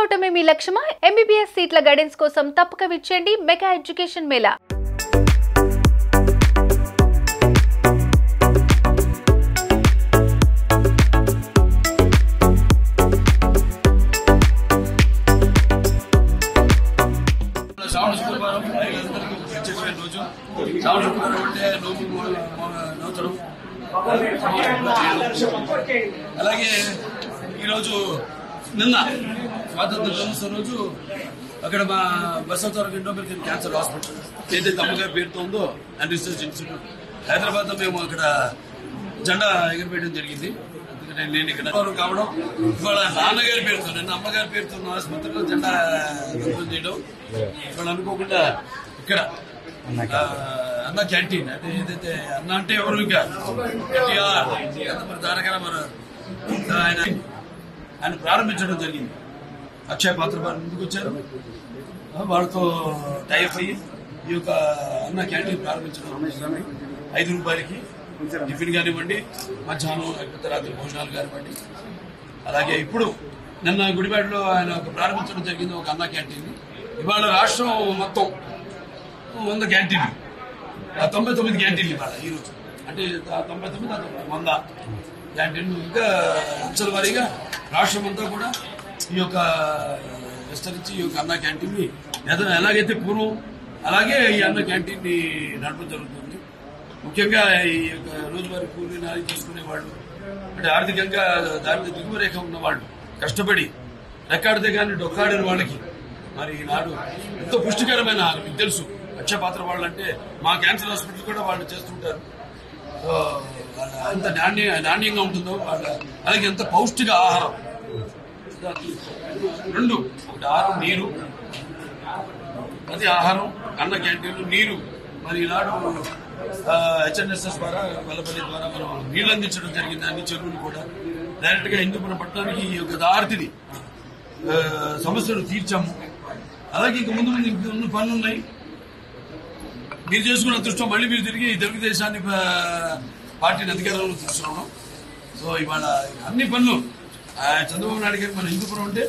అవటమే మీ లక్ష్యమా? MBBS సీట్ల guidance కోసం తప్పక విచ్చేయండి మెగా ఎడ్యుకేషన్ మేళా. అలాగే ఈరోజు నిన్న స్వాతంత్ర దినోత్సవం రోజు అక్కడ మా బసవతారక ఇండోమెరికన్ క్యాన్సర్ హాస్పిటల్ ఏదైతే అమ్మగారి పేరుతో ఉందో అండ్ రీసెర్చ్ ఇన్స్టిట్యూట్ హైదరాబాద్ లో మేము అక్కడ జెండా ఎగరవేయడం జరిగింది. అందుకని నేను ఇక్కడ కావడం ఇవాళ నాన్నగారి పేరుతో నిన్న అమ్మగారి పేరుతో ఉన్న ఆసుపత్రిలో జెండా దగ్ధం చేయడం ఇవాళ అనుకోకుండా ఇక్కడ అన్న క్యాంటీన్ అంటే ఏదైతే అన్న అంటే ఎవరు ఇంకా దానికైనా మన ఆయన ప్రారంభించడం జరిగింది. అక్షయ పాత్ర వారు ముందుకు వచ్చారు, వాళ్ళతో టైప్ అయ్యి ఈ యొక్క అన్న క్యాంటీన్ ప్రారంభించడం 5 రూపాయలకి టిఫిన్ కానివ్వండి, మధ్యాహ్నం రాత్రి భోజనాలు కానివ్వండి. అలాగే ఇప్పుడు నిన్న గుడివాడలో ఆయన ప్రారంభించడం జరిగింది ఒక అన్న క్యాంటీన్. ఇవాళ రాష్ట్రం మొత్తం 100 క్యాంటీన్లు, 99 క్యాంటీన్లు ఇవాళ ఈరోజు అంటే 99 100 క్యాంటీన్లు. ఇంకా అంచెల వారీగా రాష్ట్రం అంతా కూడా ఈ యొక్క విస్తరించి ఈ యొక్క అన్న క్యాంటీన్ ని ఎలాగైతే పూర్వం అలాగే ఈ అన్న క్యాంటీన్ ని నడపడం జరుగుతుంది. ముఖ్యంగా ఈ యొక్క రోజువారీ కూలీ నాలి చేసుకునే వాళ్ళు అంటే ఆర్థికంగా దాని దిగువ రేఖ ఉన్న వాళ్ళు కష్టపడి రెక్కాడితే కానీ డొక్కాడిన వాళ్ళకి మరి ఈనాడు ఎంతో పుష్టికరమైన మీకు తెలుసు అక్షయ పాత్ర వాళ్ళు అంటే మా క్యాన్సర్ హాస్పిటల్ కూడా వాళ్ళు చేస్తుంటారు. ఎంత నాణ్యంగా ఉంటుందో వాళ్ళ అలాగే ఎంత పౌష్టిక ఆహారం 2 ఒకటి ఆహారం నీరు, అది ఆహారం అన్న క్యాంటీన్లు నీరు. మరి ఈనాడు హెచ్ఎన్ఎస్ఎస్ ద్వారా వల్లపల్లి ద్వారా మనం నీళ్లు అందించడం జరిగింది. అన్ని చెరువులు కూడా డైరెక్ట్ గా హిందూపురం పట్టణానికి ఈ యొక్క దారిని సమస్యలు తీర్చాము. అలాగే ఇంక ముందు ఉన్న పనులు ఉన్నాయి. మీరు చేసుకున్న అదృష్టం మళ్ళీ మీరు తిరిగి తెలుగుదేశాన్ని పార్టీని అధికారంలో తీసుకున్నాం. సో ఇవాళ అన్ని పనులు చంద్రబాబు నాయుడు గారికి మన హిందూపురం అంటే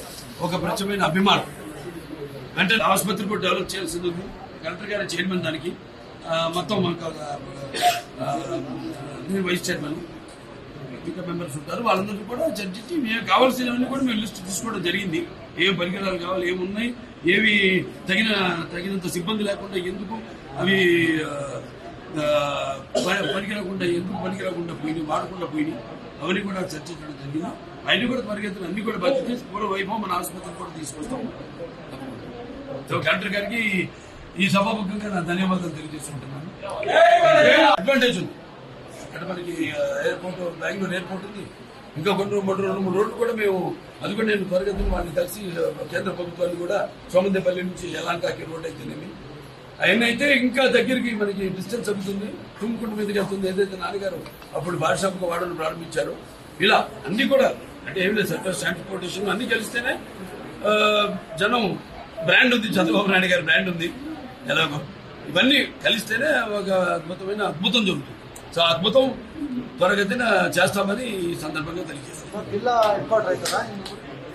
ఒక ప్రత్యేకమైన అభిమానం. వెంటనే ఆసుపత్రి కూడా డెవలప్ చేయాల్సింది ఉంది. కలెక్టర్ గారి చైర్మన్ దానికి మొత్తం నేను వైస్ చైర్మన్ ఇంకా మెంబర్స్ ఉంటారు. వాళ్ళందరికీ కూడా చర్చించి మేము కావాల్సినవన్నీ కూడా మేము లిస్ట్ తీసుకోవడం జరిగింది. ఏం పరికరాలు కావాలి, ఏమున్నాయి, ఏవి తగినంత సిబ్బంది లేకుండా ఎందుకు అవి పనికిరాకుండా ఎందుకు పనికిరాకుండా పోయినాయి, వాడకుండా పోయినాయి, అవన్నీ కూడా చర్చించడం జరిగింది. అవన్నీ కూడా పరిగెత్తులు అన్ని కూడా బతికి పూర్వ వైభవం మన ఆసుపత్రి కూడా తీసుకొస్తాము. కలెక్టర్ గారికి ఈ సభాముఖంగా నా ధన్యవాదాలు తెలియజేసుకుంటున్నాను. అడ్వాంటేజ్ ఉంది అంటే మనకి ఎయిర్పోర్ట్, బెంగళూరు ఎయిర్పోర్ట్ ఉంది. ఇంకా 2-3 రోడ్లు కూడా మేము అది కూడా నేను పరిగెత్తులు వాళ్ళని కలిసి కేంద్ర ప్రభుత్వాన్ని కూడా సోమందేపల్లి నుంచి యలాంకాకి రోడ్ అయితేనేమి అవన్నీ అయితే ఇంకా దగ్గరికి మనకి డిస్టెన్స్ అవుతుంది. తుమ్ముకుంట మీదకి వెళ్తుంది. ఏదైతే నాన్నగారు అప్పుడు భాషాముఖ వాడలు ప్రారంభించారో ఇలా అన్ని కూడా అంటే ఏం లేదు సర్ఫేస్ ట్రాన్స్పోర్టేషన్ అన్ని కలిస్తేనే జనం బ్రాండ్ ఉంది, చంద్రబాబు నాయుడు గారి బ్రాండ్ ఉంది. ఎలాగో ఇవన్నీ కలిస్తేనే ఒక అద్భుతమైన అద్భుతం జరుగుతుంది. సో అద్భుతం త్వరగతిన చేస్తామని ఈ సందర్భంగా తెలియజేస్తాం.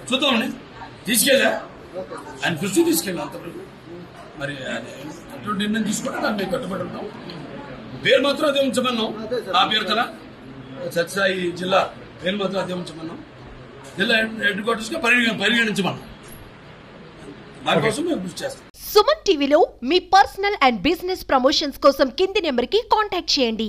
చూద్దామండి, తీసుకెళ్ళా ఆయన కృషి తీసుకెళ్ళా అంతవరకు. మరి అటువంటి నిర్ణయం తీసుకుంటే దాన్ని మేము కట్టుబడి ఉన్నాం. పేరు మాత్రం అదే ఉంచమన్నాం. ఆ పేరుతల సత్యసాయి జిల్లా పేరు మాత్రం అదే ఉంచమన్నాం. జిల్లా హెడ్ క్వార్టర్స్ గా పరిగణించమన్నాం. దానికోసం మేము కృషి చేస్తాం. సుమన్ టీవీలో మీ పర్సనల్ అండ్ బిజినెస్ ప్రమోషన్స్ కోసం కింది నెంబర్ కి కాంటాక్ట్ చేయండి.